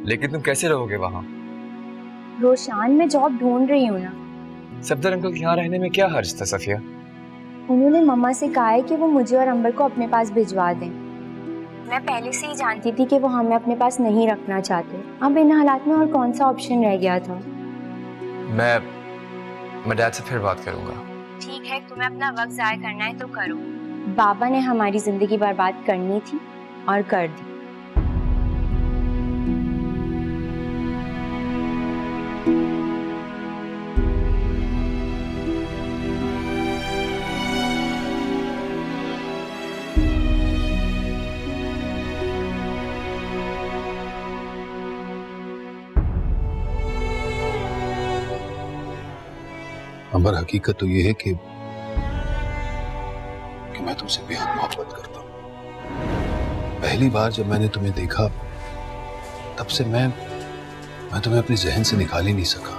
लेकिन तुम कैसे रहोगे वहाँ? रोशान, मैं जॉब ढूंढ रही हूँ ना। सफदर अंकल के यहाँ रहने में क्या हर्ज था सफिया? उन्होंने मम्मा से कहा है कि वो मुझे और अंबर को अपने पास भिजवा दें। मैं पहले से ही जानती थी कि वो हमें अपने पास नहीं रखना चाहते। अब इन हालात में और कौन सा ऑप्शन रह गया था? मैं डैड से फिर बात करूंगा। ठीक है, तुम्हें अपना वक्त जाया करना है तो करो। बाबा ने हमारी जिंदगी बर्बाद करनी थी और कर दी। अंबर, हकीकत तो ये है कि मैं तुमसे बेहद मोहब्बत करता हूँ। पहली बार जब मैंने तुम्हें देखा तब से मैं तुम्हें अपने जहन से निकाल ही नहीं सका,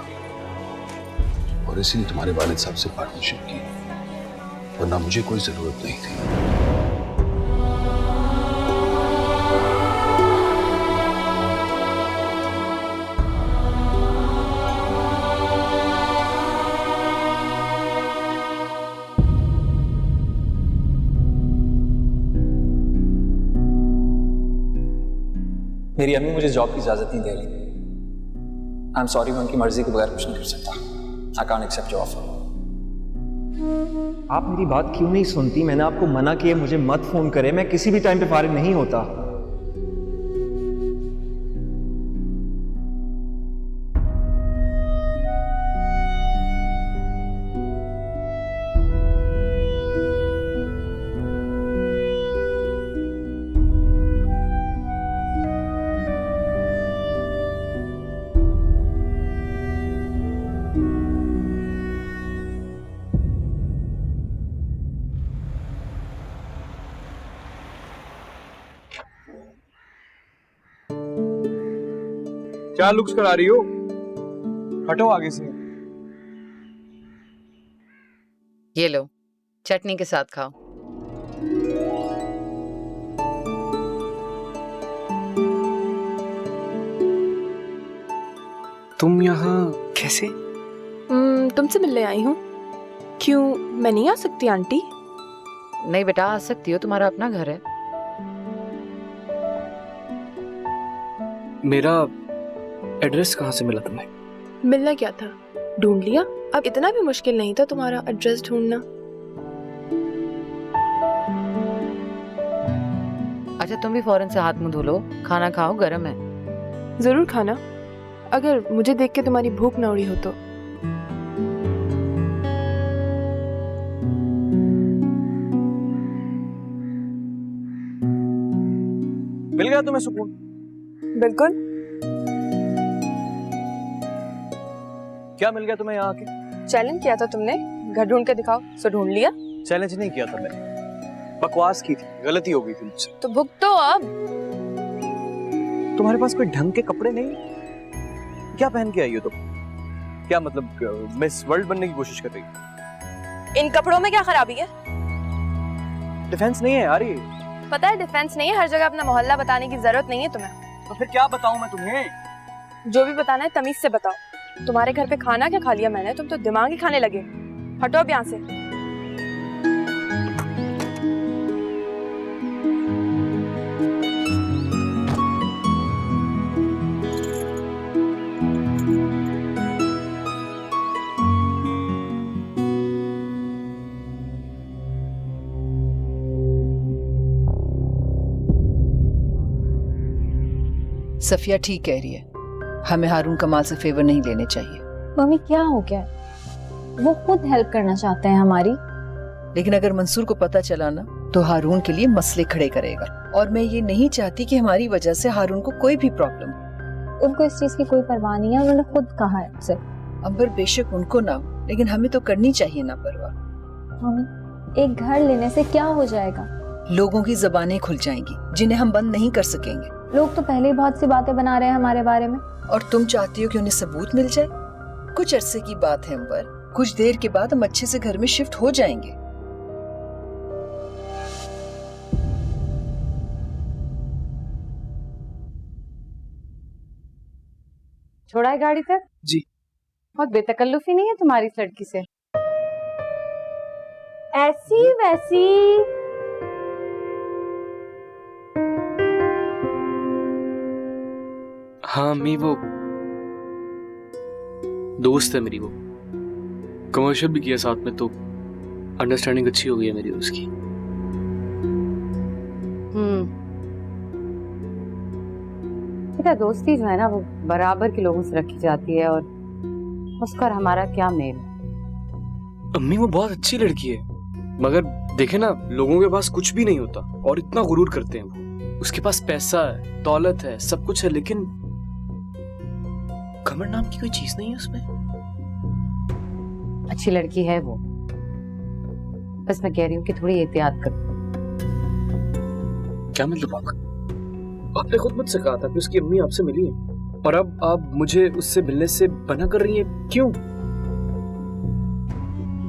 और इसीलिए तुम्हारे वालिद साहब से पार्टनरशिप की, वरना मुझे कोई जरूरत नहीं थी। मेरी अम्मी मुझे जॉब की इजाजत नहीं दे रही। आई एम सॉरी, मैं उनकी मर्जी के बगैर कुछ नहीं कर सकता। I can't accept your offer. आप मेरी बात क्यों नहीं सुनती? मैंने आपको मना किया मुझे मत फोन करे, मैं किसी भी टाइम पे फारिग नहीं होता। क्या लुक्स करा रही हो? हटो आगे से। ये लो, चटनी के साथ खाओ। तुम यहाँ कैसे? तुमसे मिलने आई हूँ। क्यों, मैं नहीं आ सकती आंटी? नहीं बेटा, आ सकती हो, तुम्हारा अपना घर है। मेरा एड्रेस कहाँ से मिला तुम्हें? मिलना क्या था, ढूंढ लिया। अब इतना भी मुश्किल नहीं था तुम्हारा एड्रेस ढूंढना। अच्छा, तुम भी फौरन से हाथ मुंह धो लो, खाना खाओ, गरम है। जरूर खाना, अगर मुझे देख के तुम्हारी भूख न उड़ी हो तो। मिल गया तुम्हें सुकून? बिल्कुल। क्या मिल गया तुम्हें यहाँ आके? चैलेंज किया था तुमने, घर ढूंढ के दिखाओ, सो ढूंढ लिया। चैलेंज नहीं किया था मैंने, बकवास की थी, गलती हो गई थी मुझसे। तो भुगतो अब। तुम्हारे पास कोई ढंग के कपड़े नहीं? क्या पहन के आई हो तुम? क्या मतलब मिस वर्ल्ड बनने की कोशिश कर रही हो? इन कपड़ों में क्या खराबी है? डिफेंस नहीं है यार ये। पता है डिफेंस नहीं है, हर जगह अपना मोहल्ला बताने की जरूरत नहीं है तुम्हें। तो फिर क्या बताऊं मैं तुम्हें? जो भी बताना है तमीज से बताओ। तुम्हारे घर पे खाना क्या खा लिया मैंने, तुम तो दिमाग ही खाने लगे। हटो अब यहाँ से। सफिया ठीक कह रही है, हमें हारून कमाल से फेवर नहीं लेने चाहिए। मम्मी क्या हो गया? वो खुद हेल्प करना चाहते हैं हमारी। लेकिन अगर मंसूर को पता चला ना तो हारून के लिए मसले खड़े करेगा, और मैं ये नहीं चाहती कि हमारी वजह से हारून को कोई भी प्रॉब्लम हो। उनको इस चीज की कोई परवाह नहीं है, उन्होंने खुद कहा है उसे। अंबर, बेशक उनको ना हो, लेकिन हमें तो करनी चाहिए ना परवाह। मम्मी, एक घर लेने से क्या हो जाएगा? लोगों की जबानें खुल जाएंगी जिन्हें हम बंद नहीं कर सकेंगे। लोग तो पहले ही बहुत सी बातें बना रहे हैं हमारे बारे में। और तुम चाहती हो कि उन्हें सबूत मिल जाए? कुछ अरसे की बात है अंबर, कुछ देर के बाद हम अच्छे से घर में शिफ्ट हो जाएंगे। छोड़ा है गाड़ी तक? जी। बहुत बेतकल्लुफी नहीं है तुम्हारी इस लड़की से? ऐसी वैसी हाँ अम्मी, वो दोस्त है मेरी, वो कमर्शियल भी किया साथ में, तो अंडरस्टैंडिंग अच्छी हो गई है मेरी और उसकी। बेटा, दोस्ती जो है ना वो बराबर के लोगों से रखी जाती है, और उसका और हमारा क्या मेल? अम्मी वो बहुत अच्छी लड़की है, मगर देखे ना, लोगों के पास कुछ भी नहीं होता और इतना गुरूर करते हैं वो। उसके पास पैसा है, दौलत है, सब कुछ है, लेकिन कमर नाम की कोई चीज नहीं है उसमें। अच्छी लड़की है वो, बस मैं कह रही हूँ कि थोड़ी एहतियात कर। क्या मतलब आपने खुद मुझसे कहा था कि उसकी अम्मी आपसे मिली है, और अब आप मुझे उससे मिलने से मना कर रही हैं, क्यों?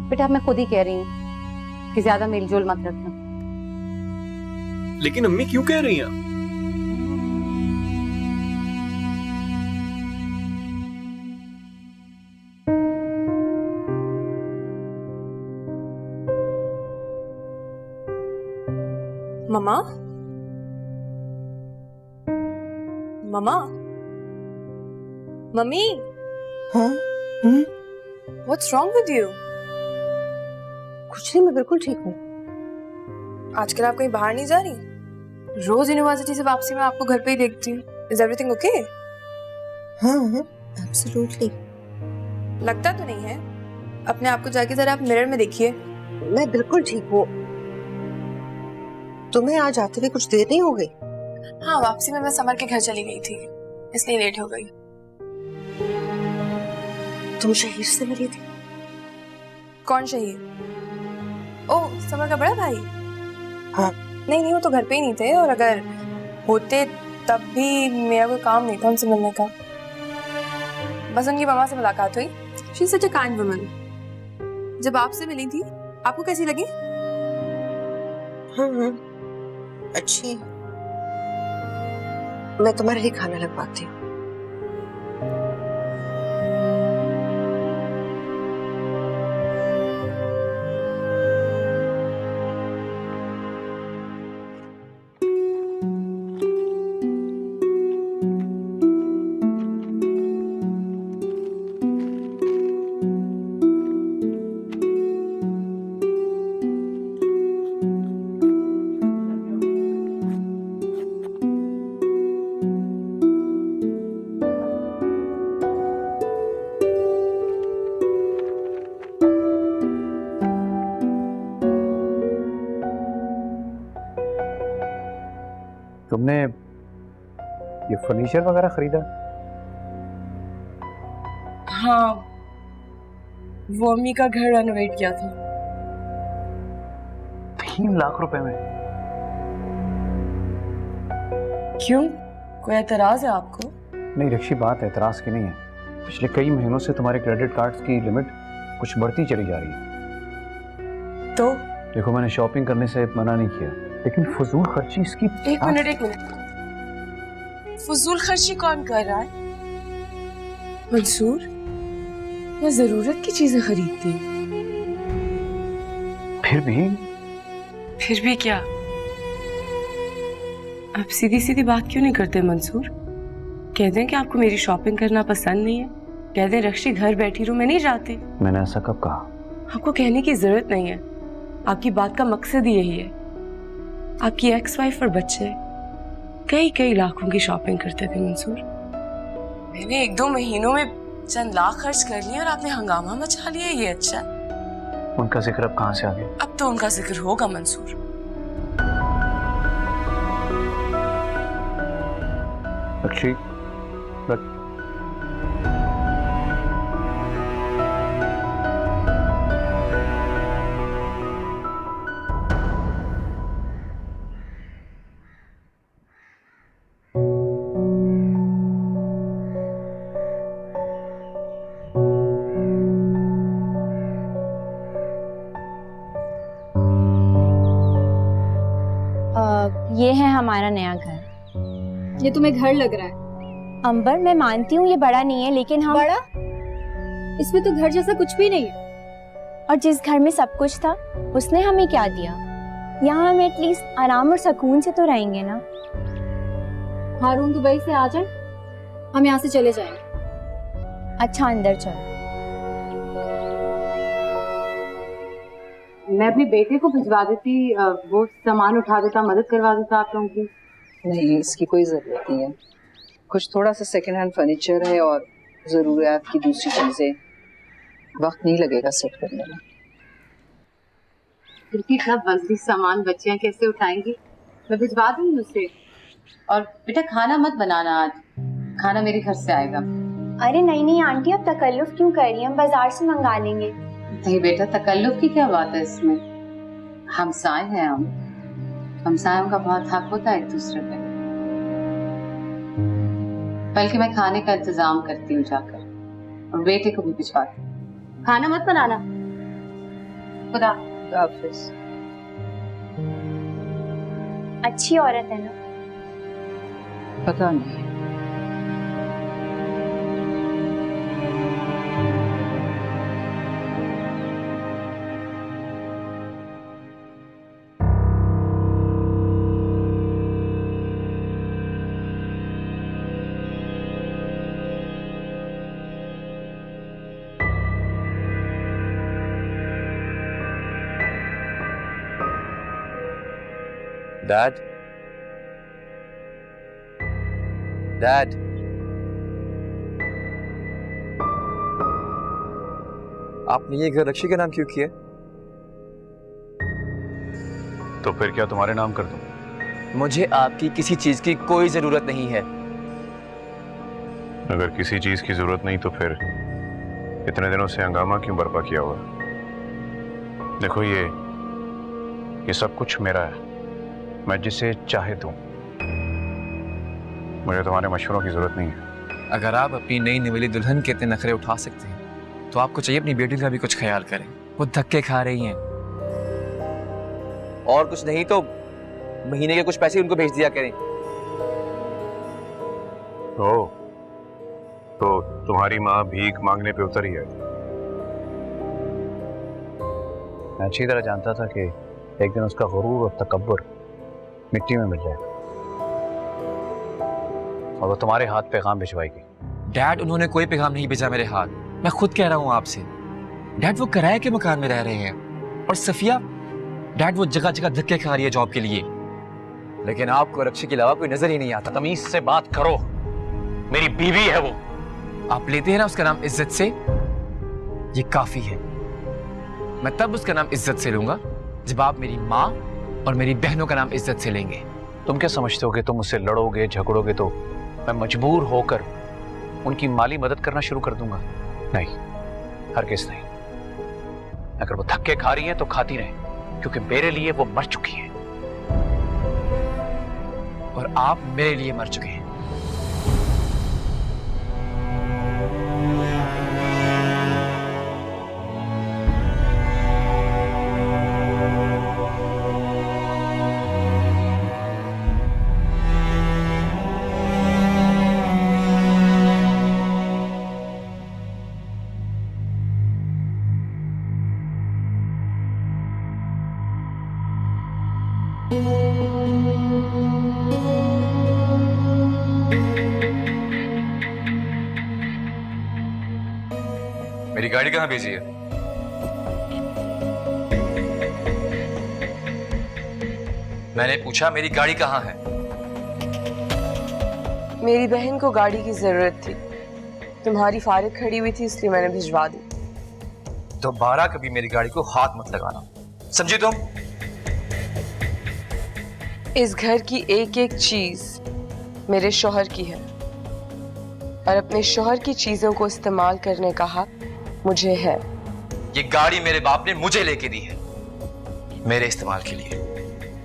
बेटा, मैं खुद ही कह रही हूँ कि ज्यादा मेलजोल मत रखना। लेकिन अम्मी क्यों कह रही हैं? मम्मा, मम्मा, मम्मी, हाँ? What's wrong with you? कुछ नहीं, मैं बिल्कुल ठीक हूँ। आजकल आप कहीं बाहर नहीं जा रही? रोज यूनिवर्सिटी से वापसी में आपको घर पे ही देखती हूँ। Is everything okay? हाँ, एब्सोल्युटली। लगता तो नहीं है। अपने आप को जाके जरा आप मिरर में देखिए। मैं बिल्कुल ठीक हूँ। तुम्हें आज आते हुए कुछ देर नहीं हो गई? हाँ, वापसी में मैं समर के घर चली गई थी, इसलिए लेट हो गई। तुम शहीर से मिली थी? कौन शहीर? ओह, समर का बड़ा भाई? हाँ। नहीं, वो तो घर पे ही नहीं थे, और अगर होते तब भी मेरा कोई काम नहीं था उनसे मिलने का। बस उनकी मामा से मुलाकात हुई। She is such a kind woman. जब आपसे मिली थी, आपको कैसी लगी? हाँ, अच्छी। मैं तुम्हारा ही खाना लगवाती हूँ। तुमने ये फर्नीचर वगैरह खरीदा? हाँ, वो अम्मी का घर रेनोवेट किया था। 3 लाख रुपए में? क्यों, कोई एतराज है आपको? नहीं रक्षी, बात एतराज की नहीं है। पिछले कई महीनों से तुम्हारे क्रेडिट कार्ड्स की लिमिट कुछ बढ़ती चली जा रही है। तो देखो, मैंने शॉपिंग करने से मना नहीं किया, लेकिन फजूल खर्ची इसकी। एक मिनट, फजूल खर्ची कौन कर रहा है? मंसूर, मैं जरूरत की चीजें खरीदती हूँ। फिर भी क्या? आप सीधी सीधी बात क्यों नहीं करते मंसूर? कह दें कि आपको मेरी शॉपिंग करना पसंद नहीं है। कह दें रक्षी घर बैठी रहूं, मैं नहीं चाहती। मैंने ऐसा कब कहा? आपको कहने की जरूरत नहीं है। आपकी बात का मकसद ही यही है। आपकी एक्स वाइफ और बच्चे कई लाखों की शॉपिंग करते थे मंसूर। मैंने 1-2 महीनों में चंद लाख खर्च कर लिए और आपने हंगामा मचा लिया। ये अच्छा है। उनका जिक्र अब कहाँ से आ गया? अब तो उनका जिक्र होगा मंसूर। रक्षी, ये है हमारा नया घर। ये तुम्हें घर लग रहा है? अंबर, मैं मानती हूँ ये बड़ा नहीं है, लेकिन हम बड़ा? इसमें तो घर जैसा कुछ भी नहीं है। और जिस घर में सब कुछ था उसने हमें क्या दिया? यहाँ हम एटलीस्ट आराम और सुकून से तो रहेंगे ना। हारून दुबई से आ जाए, हम यहाँ से चले जाएंगे। अच्छा, अंदर चलो। मैं अपने बेटे को भिजवा देती, वो सामान उठा देता, मदद करवा देता आप लोगों की। नहीं, इसकी कोई जरूरत नहीं है। कुछ थोड़ा सा सेकंड हैंड फर्नीचर है और जरूरियात की दूसरी चीजें, वक्त नहीं लगेगा सेट करने में। फिर भी इतना वजनी सामान बच्चियां कैसे उठाएंगी? मैं भिजवा दूंगी उसे। और बेटा खाना मत बनाना आज, खाना मेरे घर से आएगा। अरे नहीं नहीं आंटी, आप तकल्लुफ क्यों कर रही हैं? हम बाजार से मंगा लेंगे। नहीं बेटा, तकल्लुफ की क्या बात है इसमें? हमसाए हैं हम, हमसायों का बहुत हक होता है एक दूसरे पे। बल्कि मैं खाने का इंतजाम करती हूँ जाकर, और बेटे को भी भिजवाती हूँ। खाना मत बनाना। खुदा हाफिज। अच्छी औरत है ना? पता नहीं। डैड, डैड, आपने ये घर रक्षी के नाम क्यों किया? तो फिर क्या तुम्हारे नाम कर दूं? मुझे आपकी किसी चीज की कोई जरूरत नहीं है। अगर किसी चीज की जरूरत नहीं तो फिर इतने दिनों से हंगामा क्यों बर्पा किया हुआ? देखो, ये सब कुछ मेरा है, मैं जिसे चाहे दूं। मुझे तुम्हारे मशवरों की जरूरत नहीं है। अगर आप अपनी नई निवेली दुल्हन के इतने नखरे उठा सकते हैं तो आपको चाहिए अपनी बेटी का भी कुछ ख्याल करें। वो धक्के खा रही हैं, और कुछ नहीं तो महीने के कुछ पैसे उनको भेज दिया करें। तो तुम्हारी माँ भीख मांगने पे उतरी है। मैं अच्छी तरह जानता था कि एक दिन उसका गुरूर और तकब्बुर मिट्टी में मिल जाएगा और वो तुम्हारे हाथ पैगाम भिजवाएगी। डैड, उन्होंने कोई पैगाम नहीं भेजा मेरे हाथ। मैं खुद कह रहा हूँ आपसे। डैड, वो किराए के मकान में रह रहे हैं, और सफिया, डैड, वो जगह जगह धक्के खा रही है जॉब के लिए। लेकिन आपको रक्षी के अलावा कोई नजर ही नहीं आता। तमीज से बात करो, मेरी बीवी है वो। आप लेते हैं ना उसका नाम इज्जत से, ये काफी है। मैं तब उसका नाम इज्जत से लूंगा जब आप मेरी माँ और मेरी बहनों का नाम इज्जत से लेंगे। तुम क्या समझते हो कि तुम मुझसे लड़ोगे झगड़ोगे तो मैं मजबूर होकर उनकी माली मदद करना शुरू कर दूंगा? नहीं, हरगिज़ नहीं। अगर वो धक्के खा रही हैं तो खाती रहें, क्योंकि मेरे लिए वो मर चुकी हैं। और आप मेरे लिए मर चुके हैं। मेरी गाड़ी कहाँ भेजी है? मैंने पूछा मेरी गाड़ी कहाँ है? मेरी बहन को गाड़ी की जरूरत थी, तुम्हारी फारिग खड़ी हुई थी इसलिए मैंने भिजवा दी। दोबारा कभी मेरी गाड़ी को हाथ मत लगाना, समझी तुम? इस घर की एक एक चीज मेरे शौहर की है, और अपने शौहर की चीजों को इस्तेमाल करने का हक मुझे है। ये गाड़ी मेरे बाप ने मुझे लेके दी है, मेरे इस्तेमाल के लिए।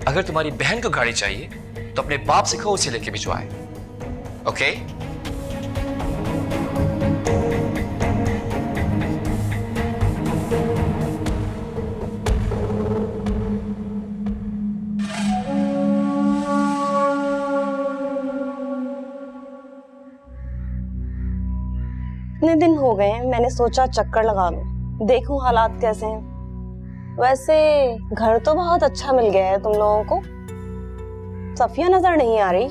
अगर तुम्हारी बहन को गाड़ी चाहिए तो अपने बाप से कहो उसे लेके भिजवाए, ओके? कितने दिन हो गए हैं, मैंने सोचा चक्कर लगा लूं, देखूं हालात कैसे हैं। वैसे घर तो बहुत अच्छा मिल गया है तुम लोगों को। सफिया नजर नहीं आ रही।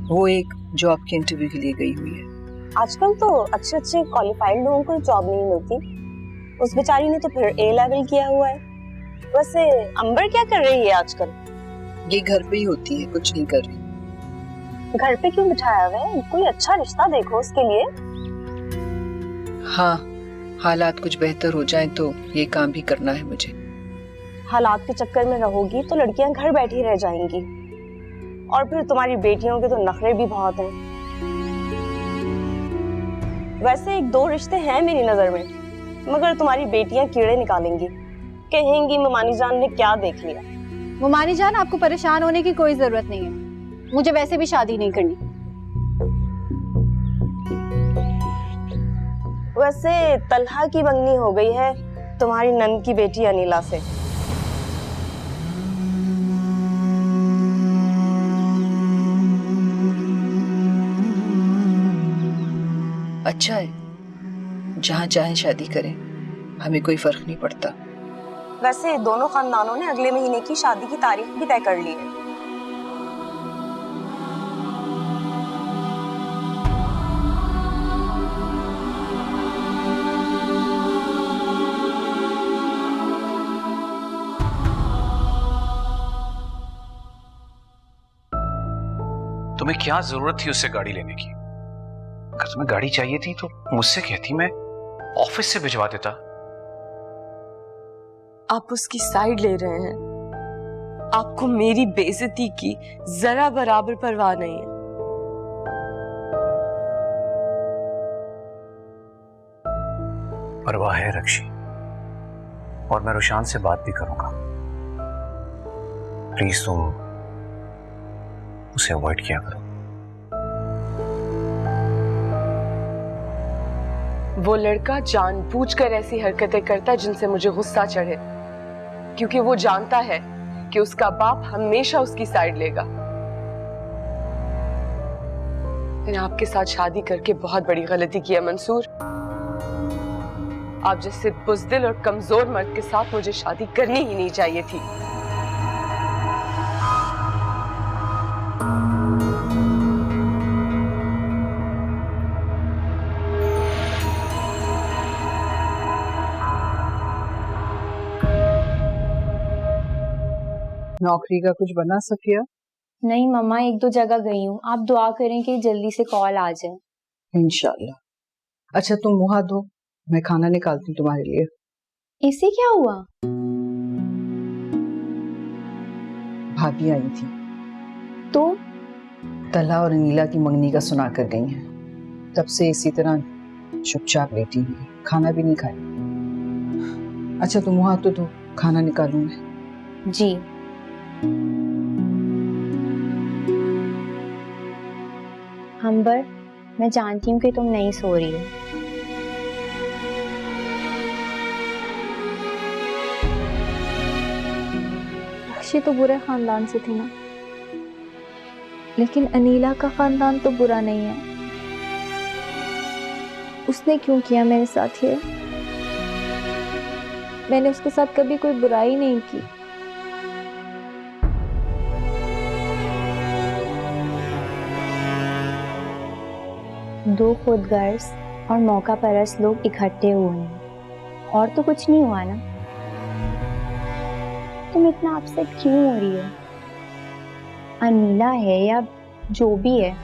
वो एक जॉब के इंटरव्यू के लिए गई हुई है। आजकल तो अच्छे अच्छे क्वालिफाइड लोगों को जॉब नहीं मिलती। उस बेचारी ने तो फिर ए लेवल किया हुआ है। वैसे अंबर क्या कर रही है आजकल? ये घर पे ही होती है, कुछ नहीं कर रही। घर पे क्यों बिठाया हुआ है? कोई अच्छा रिश्ता देखो उसके लिए। हाँ, हालात कुछ बेहतर हो जाएं तो ये काम भी करना है मुझे। हालात के चक्कर में रहोगी तो लड़कियां घर बैठी रह जाएंगी, और फिर तुम्हारी बेटियों के तो नखरे भी बहुत हैं। वैसे एक दो रिश्ते हैं मेरी नजर में, मगर तुम्हारी बेटियां कीड़े निकालेंगी, कहेंगी ममानी जान ने क्या देख लिया। मुमानी जान, आपको परेशान होने की कोई जरूरत नहीं है, मुझे वैसे भी शादी नहीं करनी। वैसे तलहा की मंगनी हो गई है तुम्हारी नंद की बेटी अनीला से। अच्छा है, जहाँ चाहे शादी करें, हमें कोई फर्क नहीं पड़ता। वैसे दोनों खानदानों ने अगले महीने की शादी की तारीख भी तय कर ली है। तुम्हें क्या जरूरत थी उससे गाड़ी लेने की? अगर तुम्हें गाड़ी चाहिए थी तो मुझसे कहती, मैं ऑफिस से भिजवा देता। आप उसकी साइड ले रहे हैं। आपको मेरी बेइज्जती की जरा बराबर परवाह नहीं है। परवाह है रक्षी, और मैं रुशान से बात भी करूंगा। प्लीज तुम उसे अवॉइड किया करो। वो लड़का जानबूझकर ऐसी हरकतें करता है जिनसे मुझे गुस्सा चढ़े, क्योंकि वो जानता है कि उसका बाप हमेशा उसकी साइड लेगा। मैंने आपके साथ शादी करके बहुत बड़ी गलती की है मंसूर। आप जैसे बुज़दिल और कमजोर मर्द के साथ मुझे शादी करनी ही नहीं चाहिए थी। नौकरी का कुछ बना सफिया? नहीं मम्मा, एक दो जगह गई हूँ। आप दुआ करें कि जल्दी से कॉल आ जाए। इंशाल्लाह। अच्छा तुम मुंह हाथ धो, मैं खाना निकालती हूँ तुम्हारे लिए। इससे क्या हुआ? भाभी आई थी तो तलहा और नीला की मंगनी का सुना कर गई हैं। तब से इसी तरह चुपचाप लेटी हुई है, खाना भी नहीं खाई। अच्छा तुम मुंह हाथ तो धो, खाना निकालूं मैं। जी। अंबर, मैं जानती हूँ कि तुम नहीं सो रही हो। रक्षी तो बुरे खानदान से थी ना, लेकिन अनीला का खानदान तो बुरा नहीं है। उसने क्यों किया मेरे साथ ये? मैंने उसके साथ कभी कोई बुराई नहीं की। दो खुदगर्ज और मौका परस्त लोग इकट्ठे हुए हैं, और तो कुछ नहीं हुआ ना। तुम इतना अपसेट क्यों हो रही हो? अनीला है या जो भी है,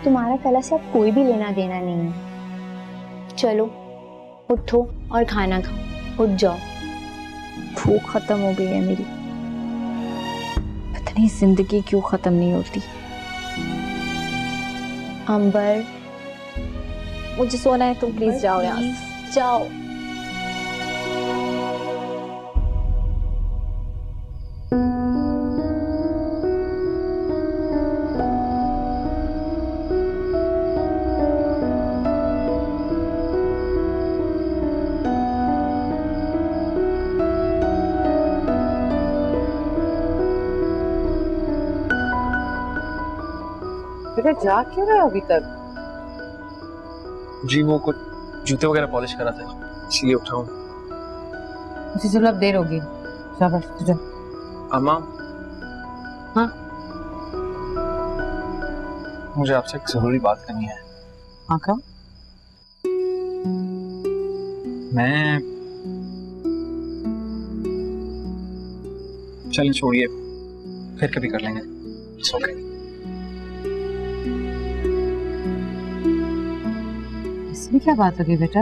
तुम्हारा कला से अब कोई भी लेना देना नहीं है। चलो उठो और खाना खाओ, उठ जाओ। भूख खत्म हो गई है मेरी, पता नहीं जिंदगी क्यों खत्म नहीं होती। अंबर, मुझे सोना है, तुम प्लीज जाओ यहाँ से। जाओ। बेटा जा क्यों रहा अभी तक? जी वो कुछ जूते वगैरह पॉलिश करा था, इसलिए उठाऊं। मुझे चलो अब देर होगी, शाबाश तुझे। अम्मा। हाँ। मुझे आपसे एक जरूरी बात करनी है। हाँ कहो। मैं चलिए छोड़िए, फिर कभी कर लेंगे। It's okay. इसमें क्या बात होगी बेटा?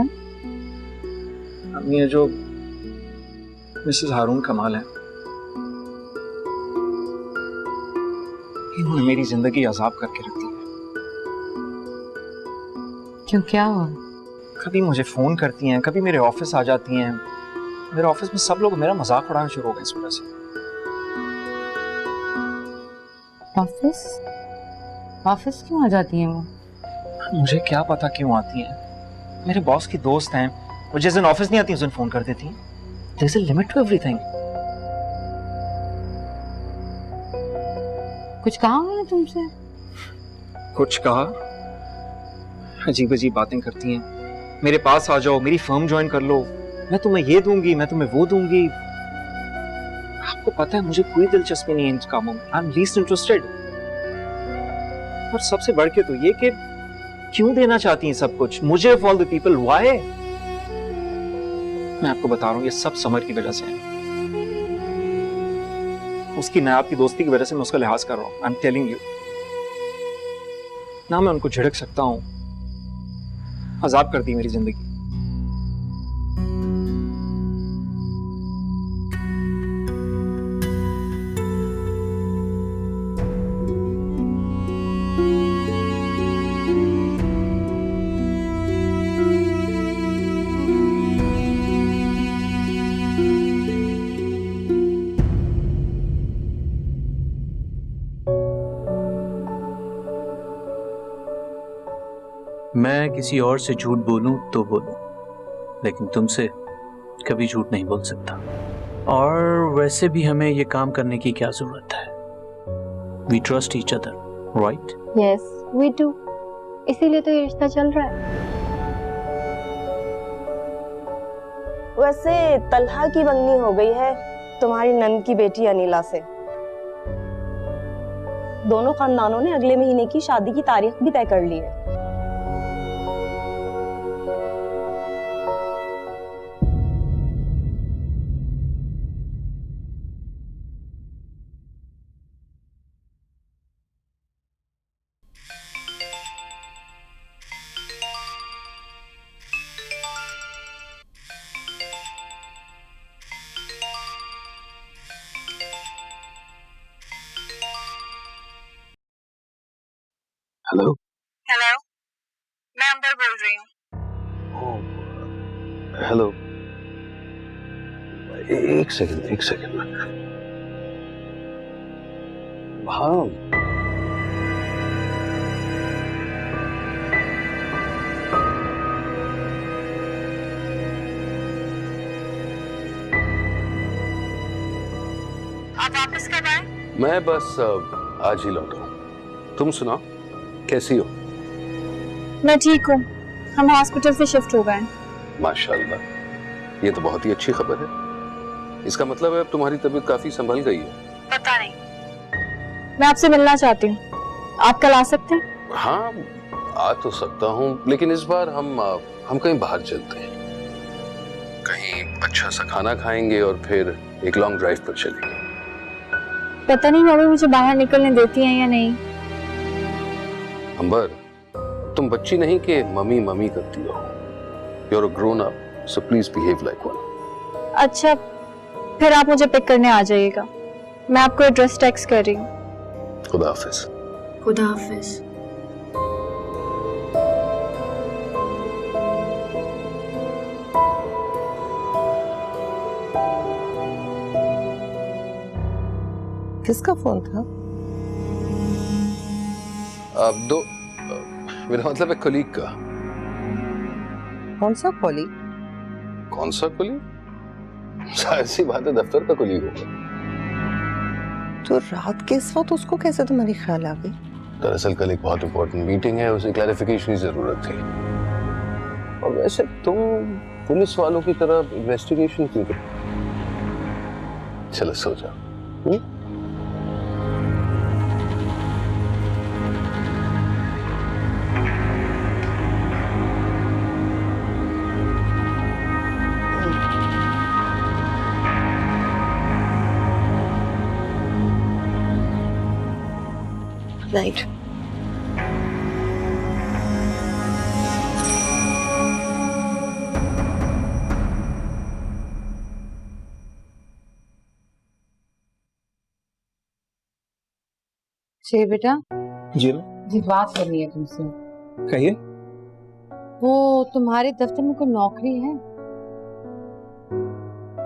ये जो मिसेस हारून कमाल है, इन्होंने मेरी जिंदगी अजाब करके रख दी है। क्यों, क्या हुआ? कभी मुझे फोन करती हैं, कभी मेरे ऑफिस आ जाती हैं। मेरे ऑफिस में सब लोग मेरा मजाक उड़ाना शुरू हो गए इस वजह से। ऑफिस? ऑफिस क्यों आ जाती हैं वो? मुझे क्या पता क्यों आती हैं। मेरे बॉस की दोस्त हैं, वो जिस दिन ऑफिस नहीं आती उस दिन फोन कर देती हैं। There's a limit to everything. कुछ कहा उन्होंने तुमसे? कुछ कहा? अजीब अजीब बातें करती हैं। मेरे पास आ जाओ, मेरी फर्म ज्वाइन कर लो, मैं तुम्हें ये दूंगी, मैं तुम्हें वो दूंगी। आपको पता है मुझे कोई दिलचस्पी नहीं है इन कामों में। I am least interested. और सबसे बढ़ के तो ये कि क्यों देना चाहती हैं सब कुछ मुझे, of all the people, why? मैं आपको बता रहा हूँ ये सब समर की वजह से है। उसकी नायाब की दोस्ती की वजह से मैं उसका लिहाज कर रहा हूँ। I am telling you. ना मैं उनको झिड़क सकता हूँ, अजाब करती है मेरी जिंदगी। मैं किसी और से झूठ बोलूं तो बोलूं, लेकिन तुमसे कभी झूठ नहीं बोल सकता। और वैसे भी हमें ये काम करने की क्या जरूरत है? We trust each other, right? Yes we do, इसीलिए तो ये रिश्ता चल रहा है। वैसे तलहा की मंगनी हो गई है तुम्हारी नंद की बेटी अनीला से। दोनों खानदानों ने अगले महीने की शादी की तारीख भी तय कर ली है। हेलो। हेलो, मैं अंबर बोल रही हूँ। हेलो, एक सेकंड। हाँ, आप वापस कब आए? मैं बस आज ही लौटा हूँ। तुम सुनाओ, कैसी हो? मैं ठीक हूँ, हम हॉस्पिटल से शिफ्ट हो गए। माशाल्लाह, ये तो बहुत ही अच्छी खबर है। इसका मतलब है अब तुम्हारी तबीयत काफी संभल गई है। पता नहीं। मैं आपसे मिलना चाहती हूँ, आप कल आ सकते हैं? हाँ, आ तो सकता हूँ, लेकिन इस बार हम कहीं बाहर चलते हैं। कहीं अच्छा सा खाना खाएंगे और फिर एक लॉन्ग ड्राइव पर चलेंगे। पता नहीं मम्मी मुझे बाहर निकलने देती हैं या नहीं। अंबर, तुम बच्ची नहीं कि मम्मी मम्मी करती हो। You're a grown up, so please behave like one. अच्छा, फिर आप मुझे पिक करने आ जाइएगा। मैं आपको एड्रेस टेक्स्ट कर रही हूँ। खुदा हाफिज। खुदा हाफिज। किसका फोन था? मेरा मतलब है कलीग का। कौन सा कॉलीग? कौन सा कलीग? जाहिर सी बात है, दफ्तर का कलीग होगा। तो रात के इस वक्त उसको कैसे तुम्हारी ख्याल आ गई? दरअसल कल एक बहुत इंपॉर्टेंट मीटिंग है, उसे क्लैरिफिकेशन की जरूरत थी। और वैसे तुम पुलिस वालों की तरह इन्वेस्टिगेशन क्यों कर? चलो सो जाओ। नाइट। शे बेटा, जी जी बात करनी है तुमसे। कहिए। वो तुम्हारे दफ्तर में कोई नौकरी है?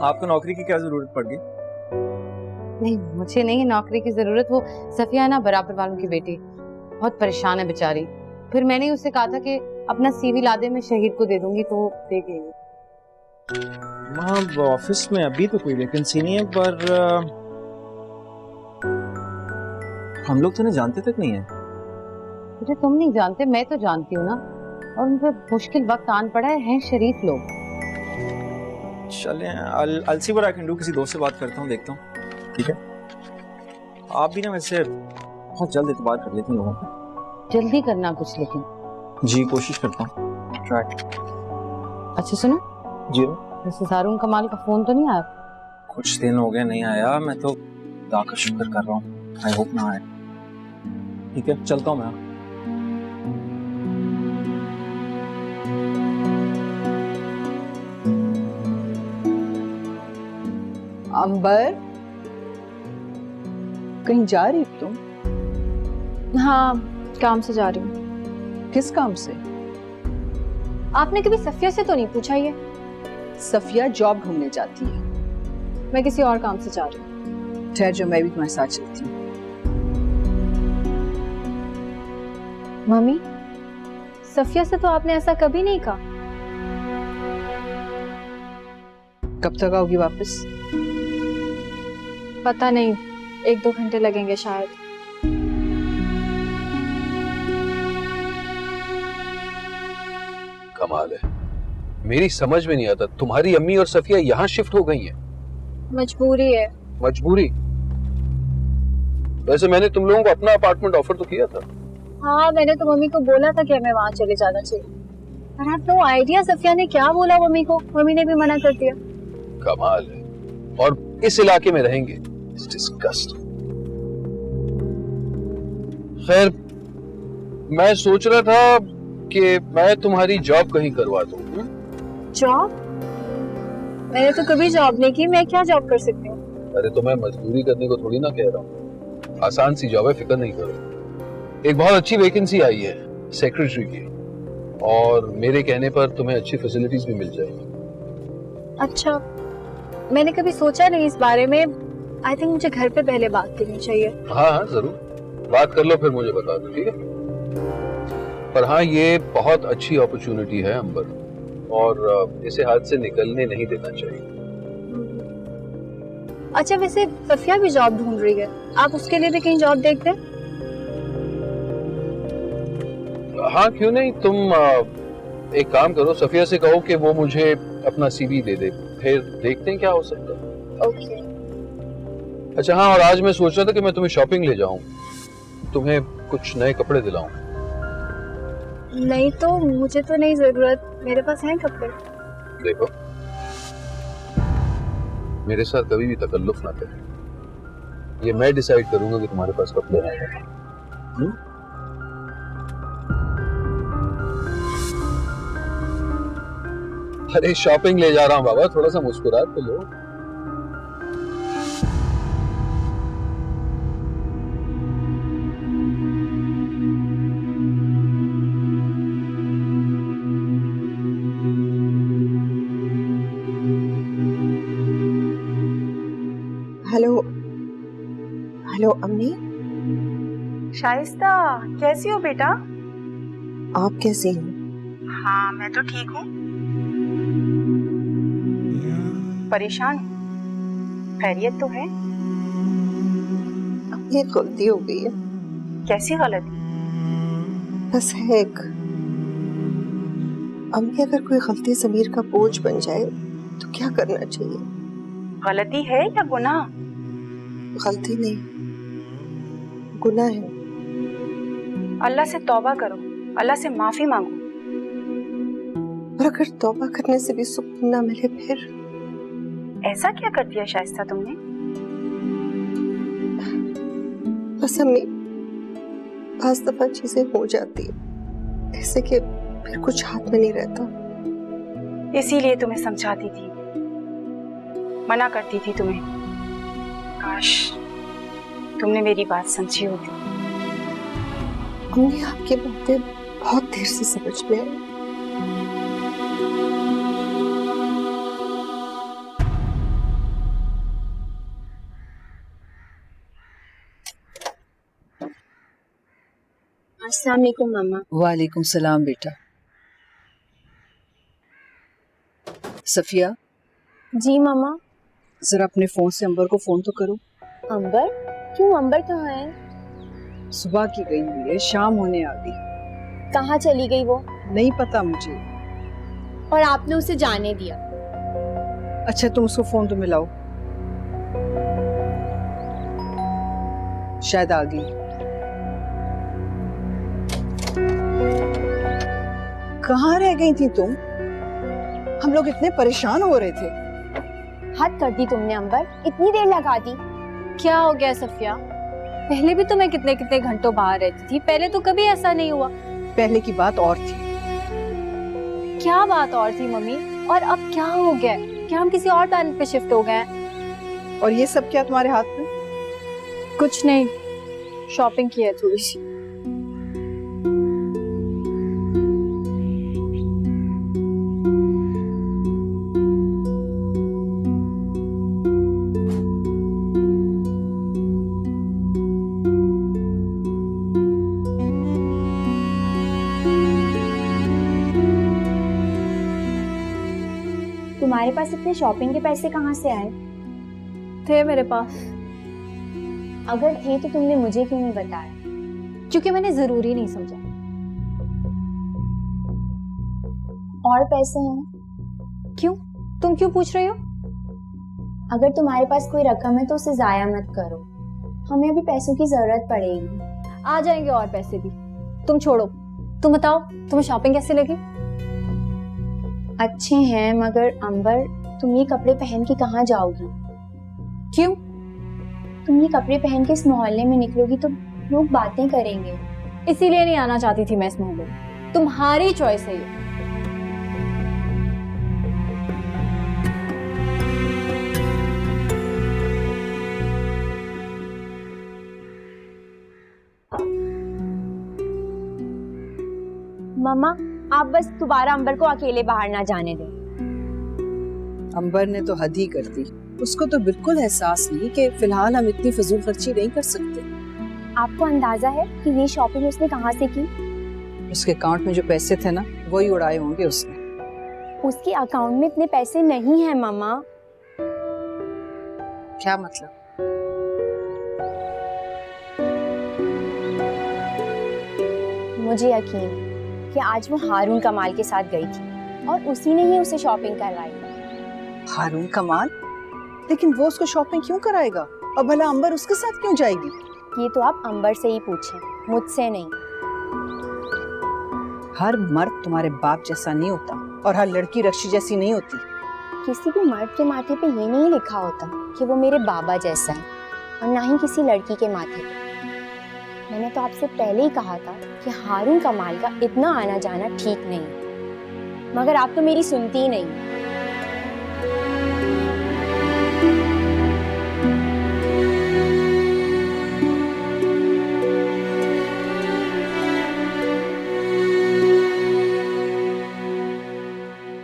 आपको नौकरी की क्या जरूरत पड़ गई? नहीं, मुझे नहीं है नौकरी की जरूरत। वो सफिया ना बराबर वालों की बेटी, बहुत परेशान है बेचारी। फिर मैंने उससे कहा था कि अपना सीवी ला दे, मैं शहीद को दे दूंगी, तो दे देगी। वहाँ ऑफिस में अभी तो कोई वैकेंसी नहीं है, पर हम लोग तो नहीं जानते तक नहीं है। बेटा तुम नहीं जानते, मैं तो जानती हूँ ना। और उन पर मुश्किल वक्त आन पड़ा है शरीफ लोग। चलें, I'll see what I can do। किसी दोस्त से बात करता हूँ, देखता हूँ। ठीक है, आप भी ना वैसे बहुत जल्द इतबार कर लेती हैं लोगों पर। जल्दी करना कुछ, लेकिन जी कोशिश करता हूँ, ट्राई। अच्छा सुनो जी वैसे सारून कमाल का फोन तो नहीं आया? कुछ दिन हो गए नहीं आया, मैं तो खुदा का शुक्र कर रहा हूँ, आई होप ना आए। ठीक है, चलता हूँ मैं। अंबर, कहीं जा रही हो तुम? हाँ, काम से जा रही हूँ। किस काम से? आपने कभी सफिया से तो नहीं पूछा ये? सफिया जॉब ढूंढने जाती है। मैं किसी और काम से जा रही हूँ। ठहर जाओ, मैं भी तुम्हारे साथ चलती हूँ। मम्मी, सफिया से तो आपने ऐसा कभी नहीं कहा। कब तक आओगी वापस? पता नहीं, 1-2 घंटे लगेंगे शायद। कमाल है, मेरी समझ में नहीं आता, तुम्हारी अम्मी और सफिया यहाँ शिफ्ट हो गई हैं। मजबूरी है। मजबूरी? वैसे मैंने तुम लोगों को अपना अपार्टमेंट ऑफर तो किया था। हाँ, मैंने तो मम्मी को बोला था कि हमें वहाँ चले जाना चाहिए, पर आप नो आइडिया सफिया ने क्या बोला मम्मी को। मम्मी ने भी मना कर दिया। कमाल है, और इस इलाके में रहेंगे? It's disgusting। खैर, मैं सोच रहा था कि मैं तुम्हारी जॉब कहीं करवा दूं। जॉब? मैंने तो कभी जॉब नहीं की, मैं क्या जॉब कर सकती हूँ? अरे तो मैं मजदूरी करने को थोड़ी ना कह रहा हूँ, आसान सी जॉब है, फिक्र नहीं करो। एक बहुत अच्छी वैकेंसी आई है सेक्रेटरी की, और मेरे कहने पर तुम्हें अच्छी फैसिलिटीज भी मिल जाएगी। अच्छा, मैंने कभी सोचा नहीं इस बारे में। आई थिंक मुझे घर पे पहले बात करनी चाहिए। हाँ हाँ जरूर, बात कर लो, फिर मुझे बता दो, ठीक है? पर हाँ, ये बहुत अच्छी अपॉर्चुनिटी है अंबर, और इसे हाथ से निकलने नहीं देना चाहिए। अच्छा, वैसे सफिया भी जॉब ढूंढ रही है, आप उसके लिए भी कहीं जॉब देखते हैं? हाँ क्यों नहीं, तुम एक काम करो, सफिया से कहो कि वो मुझे अपना सीवी दे दे, फिर देखते हैं क्या हो सकता है। ओके। अच्छा हाँ, और आज मैं सोच रहा था कि मैं तुम्हें शॉपिंग ले जाऊं, तुम्हें कुछ नए कपड़े दिलाऊं। नहीं तो मुझे तो नहीं जरूरत, मेरे पास हैं कपड़े। देखो, मेरे साथ कभी भी तकल्लुफ ना करें, ये मैं डिसाइड करूंगा कि तुम्हारे पास कपड़े हैं। अरे शॉपिंग ले जा रहा हूं बाबा, थोड़ा सा मुस्कुरा तो लो। हेलो हेलो अम्मी। शाइस्ता, कैसी हो बेटा? आप कैसी हो? हाँ मैं तो ठीक हूँ। परेशान? खैरियत तो है? अब ये गलती हो गई है। कैसी गलती? बस है एक, अम्मी अगर कोई गलती समीर का बोझ बन जाए तो क्या करना चाहिए? गलती है या गुनाह? गलती नहीं, गुनाह है। अल्लाह से तौबा करो, अल्लाह से माफी मांगो। और अगर तौबा करने से भी सुकून ना मिले फिर? ऐसा क्या कर दिया शाइस्ता तुमने? बस अम्मी, बाज़ दफा चीजें हो जाती है ऐसे कि फिर कुछ हाथ में नहीं रहता। इसीलिए तुम्हें समझाती थी, मना करती थी तुम्हें। काश तुमने मेरी बात समझी होती। अम्मी आपकी बातें बहुत देर से समझ में आई। अस्सलाम वालेकुम मम्मा। वालेकुम सलाम बेटा। सफिया, जी मम्मा। जरा अपने फोन से अंबर को फोन तो करो। अंबर? क्यों, अंबर कहाँ है? सुबह की गई हुई है, शाम होने आ गई। कहाँ चली गई वो? नहीं पता मुझे। और आपने उसे जाने दिया? अच्छा तुम उसको फोन तो मिलाओ, शायद आ गई। कहाँ रह गई थी तुम? हम लोग इतने परेशान हो रहे थे। हद कर दी तुमने अंबर, इतनी देर लगा दी। क्या हो गया सफिया? पहले भी तो मैं कितने कितने घंटों बाहर रहती थी, पहले तो कभी ऐसा नहीं हुआ। पहले की बात और थी। क्या बात और थी मम्मी? और अब क्या हो गया? क्या हम किसी और प्लैनेट पे शिफ्ट हो गए? और ये सब क्या तुम्हारे हाथ में? कुछ नहीं, शॉपिंग की है थोड़ी सी। तुम्हारे पास इतने शॉपिंग के पैसे कहाँ से आए? थे मेरे पास। अगर थे तो तुमने मुझे क्यों नहीं बताया? क्योंकि मैंने जरूरी नहीं समझा। और पैसे हैं? क्यों? तुम क्यों पूछ रही हो? अगर तुम्हारे पास कोई रकम है तो उसे जाया मत करो, हमें अभी पैसों की जरूरत पड़ेगी। आ जाएंगे और पैसे भी, तुम छोड़ो। तुम बताओ, तुम्हें शॉपिंग कैसी लगी? अच्छे हैं, मगर अंबर तुम ये कपड़े पहन के कहाँ जाओगी? क्यों? तुम ये कपड़े पहन के इस मोहल्ले में निकलोगी तो लोग बातें करेंगे। इसीलिए नहीं आना चाहती थी मैं इस मोहल्ले में। तुम्हारी चॉइस है ये। मम्मा, आप बस दोबारा अंबर को अकेले बाहर ना जाने दें। अंबर ने तो हद ही कर दी। उसको तो बिल्कुल एहसास नहीं कि फिलहाल हम इतनी फजूल खर्ची नहीं कर सकते। आपको अंदाजा है कि ये शॉपिंग उसने कहाँ से की? उसके अकाउंट में जो पैसे थे ना, वही उड़ाए होंगे उसने। उसके अकाउंट में इतने पैसे नहीं हैं मामा। क्या मतलब? मुझे यकीन है कि आज वो हारून कमाल के साथ गई थी और उसी ने ही उसे शॉपिंग करवाई। हारून कमाल? लेकिन वो उसको शॉपिंग क्यों कराएगा? और भला अंबर उसके साथ क्यों जाएगी? ये तो आप अंबर से ही पूछें, मुझसे नहीं। हर मर्द तुम्हारे बाप जैसा नहीं होता और हर लड़की रक्षी जैसी नहीं होती। किसी भी मर्द के माथे पे ये नहीं लिखा होता कि वो मेरे बाबा जैसा है, और ना ही किसी लड़की के माथे पे। मैंने तो आपसे पहले ही कहा था कि हारून कमाल का इतना आना जाना ठीक नहीं, मगर आप तो मेरी सुनती ही नहीं।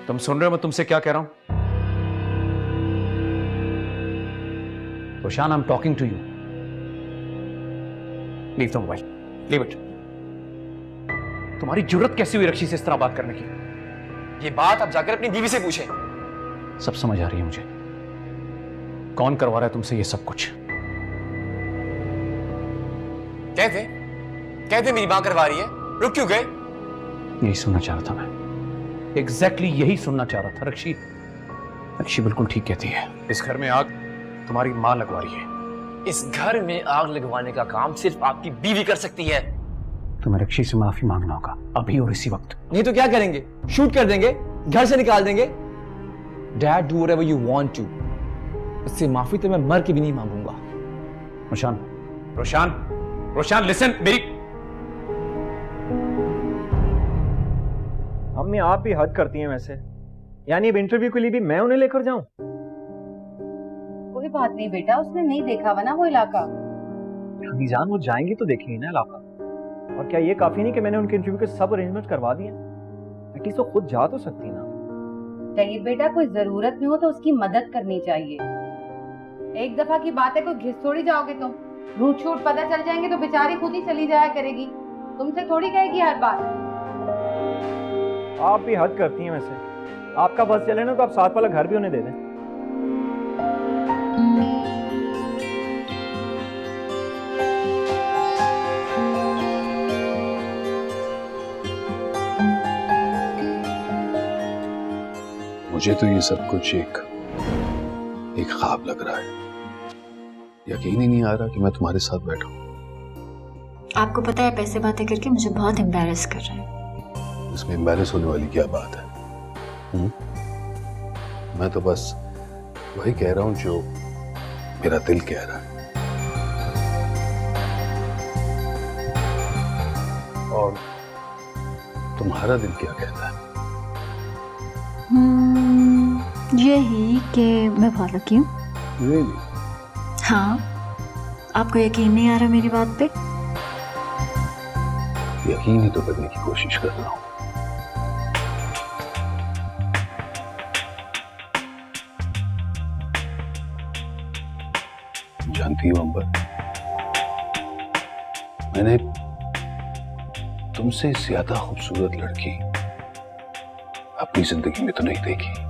तुम सुन रहे हो मैं तुमसे क्या कह रहा हूं? Roshan, I am talking to you. Leave the mobile, leave it. तुम्हारी जुर्रत कैसी हुई रक्षी से इस तरह बात करने की? ये बात आप जाकर अपनी बीवी से पूछें। सब समझ आ रही है मुझे। कौन करवा रहा है तुमसे ये सब कुछ? कहते मेरी मां करवा रही है। रुक क्यों गए? यही सुनना चाह रहा था मैं। एग्जैक्टली यही सुनना चाह रहा था रक्षी। रक्षी बिल्कुल ठीक कहती है, इस घर में आग तुम्हारी माँ लगवा रही है। इस घर में आग लगवाने का काम सिर्फ आपकी बीवी कर सकती है। तुम्हें रक्षी से माफी मांगना होगा, अभी और इसी वक्त। नहीं तो क्या करेंगे? शूट कर देंगे, घर से निकाल देंगे। Dad, do whatever you want to. इससे माफी तो मैं मर के भी नहीं मांगूंगा। रोशान, रोशान, रोशान लिसन, मेरी। अम्मी आप भी हद करती हैं वैसे। यानी अब इंटरव्यू के लिए भी मैं उन्हें लेकर जाऊं? कोई बात नहीं बेटा, उसने नहीं देखा हुआ ना वो इलाका। जान वो जाएंगे तो देखेंगे ना इलाका। और क्या ये काफी नहीं कि मैंने उनके इंटरव्यू के सब अरेंजमेंट करवा दिए? एटलीस्ट तो खुद जा तो सकती ना। चाहिए बेटा, कोई जरूरत में हो तो उसकी मदद करनी चाहिए। एक दफा की बात है, कोई घिस थोड़ी जाओगे तुम। रूट छूट पता चल जाएंगे तो बेचारी खुद ही चली जाया करेगी, तुमसे थोड़ी कहेगी हर बात। आप भी हद करती हैं वैसे। आपका बस चले ना तो आप साथ वाला घर भी उन्हें दे दें। मुझे तो ये सब कुछ एक ख्वाब लग रहा है। यकीन ही नहीं आ रहा कि मैं तुम्हारे साथ बैठा हूं। आपको पता है, पैसे बातें करके मुझे बहुत एम्बैरेस कर रहे हैं। इसमें एम्बैरेस होने वाली क्या बात है? मैं तो बस वही कह रहा हूं जो मेरा दिल कह रहा है। और तुम्हारा दिल क्या कहता है? यही कि मैं बहुत लकी हूँ। Really? हाँ, आपको यकीन नहीं आ रहा मेरी बात पे? यकीन ही तो करने की कोशिश कर रहा हूँ। जानती हो अंबर, मैंने तुमसे ज्यादा खूबसूरत लड़की अपनी जिंदगी में तो नहीं देखी।